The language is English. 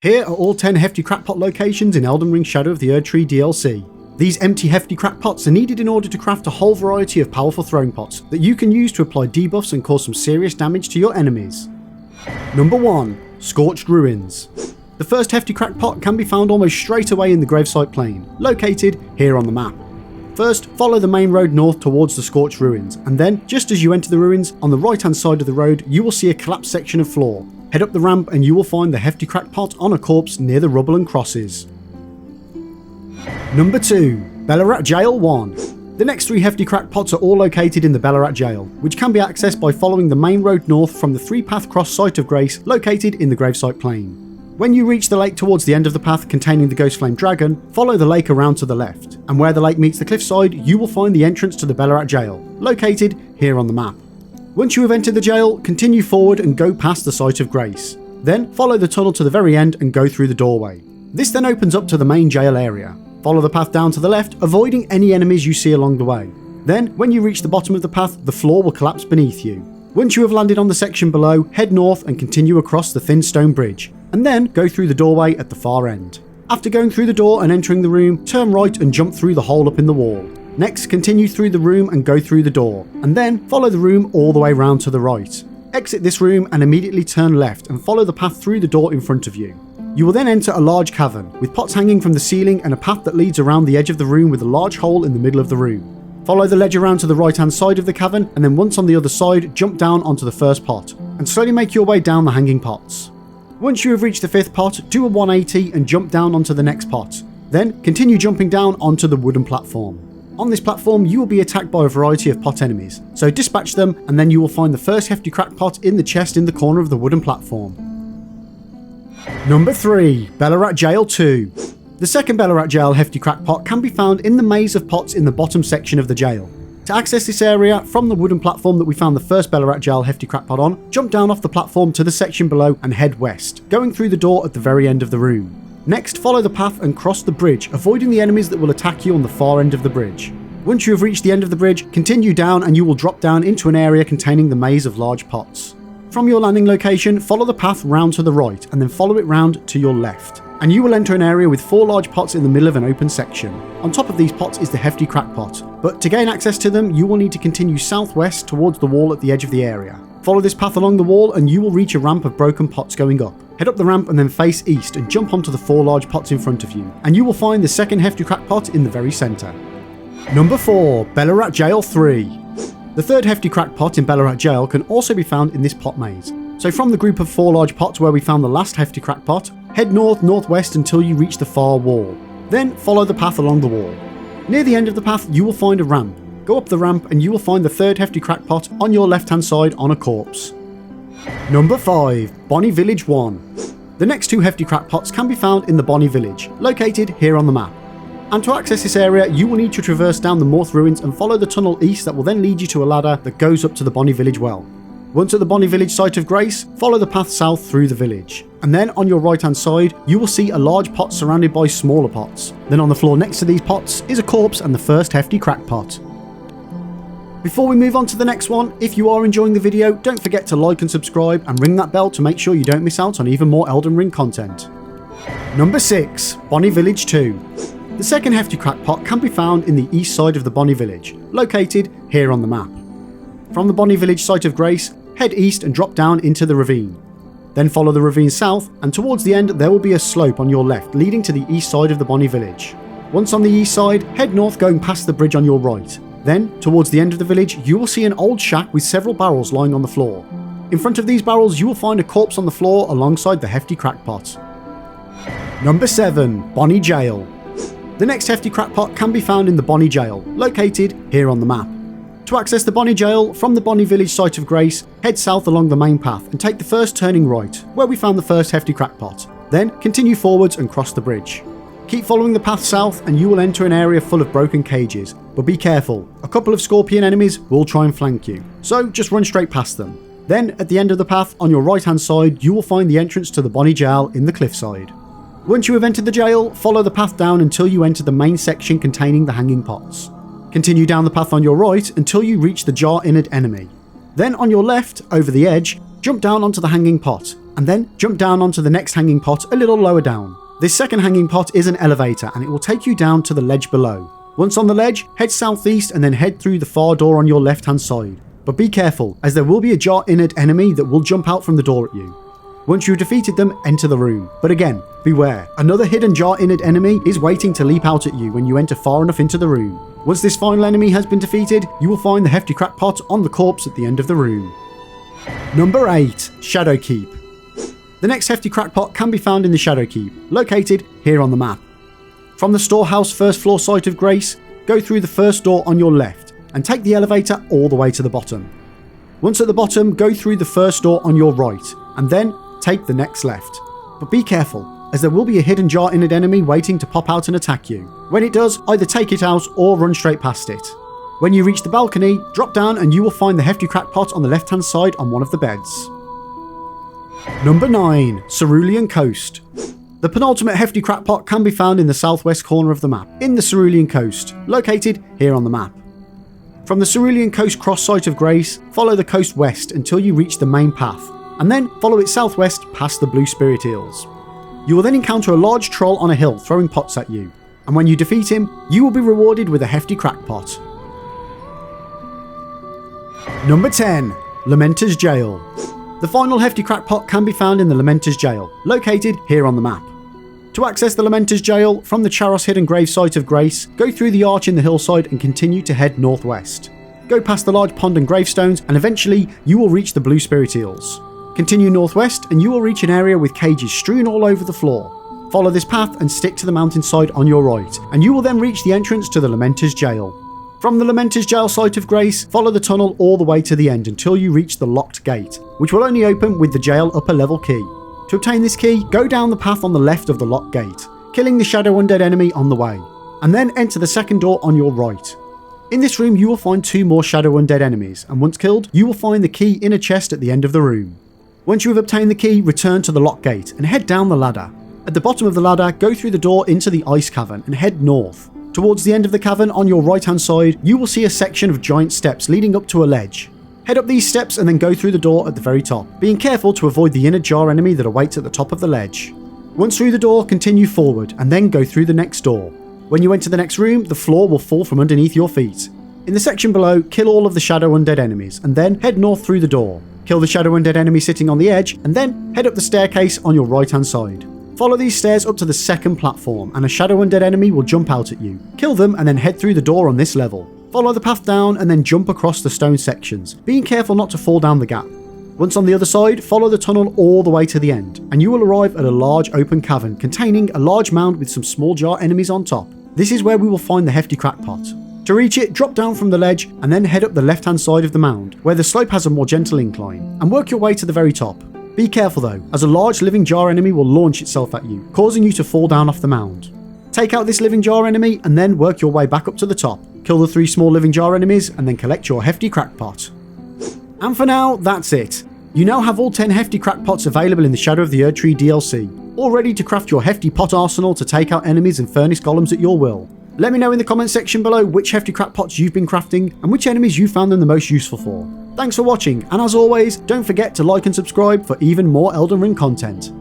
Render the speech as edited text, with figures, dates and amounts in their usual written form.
Here are all 10 Hefty crackpot locations in Elden Rings Shadow of the Erdtree DLC. These empty Hefty crackpots are needed in order to craft a whole variety of powerful throwing pots that you can use to apply debuffs and cause some serious damage to your enemies. Number 1. Scorched Ruins. The first Hefty crackpot can be found almost straight away in the gravesite plain, located here on the map. First, follow the main road north towards the Scorched Ruins, and then, just as you enter the ruins, on the right hand side of the road you will see a collapsed section of floor. Head up the ramp and you will find the Hefty crackpot on a corpse near the rubble and crosses. Number 2. Belurat Gaol 1. The next 3 Hefty crackpots are all located in the Belurat Gaol, which can be accessed by following the main road north from the 3-path cross Site of Grace located in the gravesite plain. When you reach the lake towards the end of the path containing the Ghost Flame Dragon, follow the lake around to the left, and where the lake meets the cliffside you will find the entrance to the Belurat Gaol, located here on the map. Once you have entered the jail, continue forward and go past the Site of Grace. Then follow the tunnel to the very end and go through the doorway. This then opens up to the main jail area. Follow the path down to the left, avoiding any enemies you see along the way. Then, when you reach the bottom of the path, the floor will collapse beneath you. Once you have landed on the section below, head north and continue across the thin stone bridge, and then go through the doorway at the far end. After going through the door and entering the room, turn right and jump through the hole up in the wall. Next, continue through the room and go through the door, and then follow the room all the way round to the right. Exit this room and immediately turn left and follow the path through the door in front of you. You will then enter a large cavern, with pots hanging from the ceiling and a path that leads around the edge of the room with a large hole in the middle of the room. Follow the ledge around to the right hand side of the cavern, and then once on the other side, jump down onto the first pot, and slowly make your way down the hanging pots. Once you have reached the 5th pot, do a 180 and jump down onto the next pot. Then continue jumping down onto the wooden platform. On this platform you will be attacked by a variety of pot enemies, so dispatch them and then you will find the first Hefty crackpot in the chest in the corner of the wooden platform. Number 3. Belurat Gaol 2. The second Belurat Gaol Hefty crackpot can be found in the maze of pots in the bottom section of the jail. To access this area, from the wooden platform that we found the first Belurat Gaol Hefty crackpot on, jump down off the platform to the section below and head west, going through the door at the very end of the room. Next, follow the path and cross the bridge, avoiding the enemies that will attack you on the far end of the bridge. Once you have reached the end of the bridge, continue down and you will drop down into an area containing the maze of large pots. From your landing location, follow the path round to the right and then follow it round to your left, and you will enter an area with 4 large pots in the middle of an open section. On top of these pots is the Hefty crackpot, but to gain access to them you will need to continue southwest towards the wall at the edge of the area. Follow this path along the wall and you will reach a ramp of broken pots going up. Head up the ramp and then face east and jump onto the 4 large pots in front of you, and you will find the second Hefty crackpot in the very centre. Number 4. Belurat Gaol 3. The third Hefty crackpot in Belurat Gaol can also be found in this pot maze. So from the group of 4 large pots where we found the last Hefty crackpot, head north-northwest until you reach the far wall. Then follow the path along the wall. Near the end of the path you will find a ramp. Go up the ramp and you will find the third Hefty crackpot on your left hand side on a corpse. Number 5. Bonny Village 1. The next 2 Hefty crackpots can be found in the Bonny Village, located here on the map. And to access this area you will need to traverse down the Morth ruins and follow the tunnel east that will then lead you to a ladder that goes up to the Bonny Village well. Once at the Bonny Village Site of Grace, follow the path south through the village. And then on your right hand side you will see a large pot surrounded by smaller pots. Then on the floor next to these pots is a corpse and the first Hefty crackpot. Before we move on to the next one, if you are enjoying the video, don't forget to like and subscribe and ring that bell to make sure you don't miss out on even more Elden Ring content. Number 6. Bonny Village 2. The second Hefty crackpot can be found in the east side of the Bonny Village, located here on the map. From the Bonny Village Site of Grace, head east and drop down into the ravine. Then follow the ravine south, and towards the end there will be a slope on your left leading to the east side of the Bonny Village. Once on the east side, head north going past the bridge on your right. Then, towards the end of the village, you will see an old shack with several barrels lying on the floor. In front of these barrels you will find a corpse on the floor alongside the Hefty crackpot. Number 7. Bonny Gaol. The next Hefty crackpot can be found in the Bonny Gaol, located here on the map. To access the Bonny Gaol, from the Bonny Village Site of Grace, head south along the main path and take the first turning right, where we found the first Hefty crackpot. Then continue forwards and cross the bridge. Keep following the path south and you will enter an area full of broken cages, but be careful, a couple of scorpion enemies will try and flank you, so just run straight past them. Then at the end of the path on your right hand side you will find the entrance to the Bonny Gaol in the cliffside. Once you have entered the jail, follow the path down until you enter the main section containing the hanging pots. Continue down the path on your right until you reach the jar-inned enemy. Then on your left, over the edge, jump down onto the hanging pot, and then jump down onto the next hanging pot a little lower down. This second hanging pot is an elevator and it will take you down to the ledge below. Once on the ledge, head southeast and then head through the far door on your left hand side. But be careful, as there will be a jar-innered enemy that will jump out from the door at you. Once you've defeated them, enter the room. But again, beware, another hidden jar-innered enemy is waiting to leap out at you when you enter far enough into the room. Once this final enemy has been defeated, you will find the Hefty crackpot on the corpse at the end of the room. Number 8. Shadow Keep. The next Hefty crackpot can be found in the Shadow Keep, located here on the map. From the storehouse first floor site of Grace, go through the first door on your left and take the elevator all the way to the bottom. Once at the bottom, go through the first door on your right and then take the next left. But be careful, as there will be a hidden jar-innered enemy waiting to pop out and attack you. When it does, either take it out or run straight past it. When you reach the balcony, drop down and you will find the Hefty crackpot on the left hand side on one of the beds. Number 9. Cerulean Coast. The penultimate Hefty crackpot can be found in the southwest corner of the map, in the Cerulean Coast, located here on the map. From the Cerulean Coast cross site of Grace, follow the coast west until you reach the main path, and then follow it southwest past the Blue Spirit Eels. You will then encounter a large troll on a hill throwing pots at you, and when you defeat him, you will be rewarded with a Hefty crackpot. Number 10. Lamenters Gaol. The final Hefty crackpot can be found in the Lamenters Gaol, located here on the map. To access the Lamenters Gaol, from the Charos Hidden Grave site of Grace, go through the arch in the hillside and continue to head northwest. Go past the large pond and gravestones and eventually you will reach the Blue Spirit Eels. Continue northwest and you will reach an area with cages strewn all over the floor. Follow this path and stick to the mountainside on your right, and you will then reach the entrance to the Lamenters Gaol. From the Lamenters Gaol site of Grace, follow the tunnel all the way to the end until you reach the locked gate, which will only open with the jail upper level key. To obtain this key, go down the path on the left of the locked gate, killing the shadow undead enemy on the way, and then enter the second door on your right. In this room you will find 2 more shadow undead enemies, and once killed, you will find the key in a chest at the end of the room. Once you have obtained the key, return to the locked gate and head down the ladder. At the bottom of the ladder, go through the door into the ice cavern and head north. Towards the end of the cavern on your right hand side, you will see a section of giant steps leading up to a ledge. Head up these steps and then go through the door at the very top, being careful to avoid the inner jar enemy that awaits at the top of the ledge. Once through the door, continue forward and then go through the next door. When you enter the next room, the floor will fall from underneath your feet. In the section below, kill all of the shadow undead enemies and then head north through the door. Kill the shadow undead enemy sitting on the edge and then head up the staircase on your right hand side. Follow these stairs up to the second platform and a shadow undead enemy will jump out at you. Kill them and then head through the door on this level. Follow the path down and then jump across the stone sections, being careful not to fall down the gap. Once on the other side, follow the tunnel all the way to the end, and you will arrive at a large open cavern containing a large mound with some small jar enemies on top. This is where we will find the Hefty crackpot. To reach it, drop down from the ledge and then head up the left hand side of the mound, where the slope has a more gentle incline, and work your way to the very top. Be careful though, as a large living jar enemy will launch itself at you, causing you to fall down off the mound. Take out this living jar enemy and then work your way back up to the top. Kill the 3 small living jar enemies and then collect your Hefty crackpot. And for now, that's it. You now have all 10 Hefty crackpots available in the Shadow of the Erdtree DLC, all ready to craft your Hefty pot arsenal to take out enemies and furnace golems at your will. Let me know in the comment section below which Hefty crackpots you've been crafting and which enemies you found them the most useful for. Thanks for watching, and as always, don't forget to like and subscribe for even more Elden Ring content.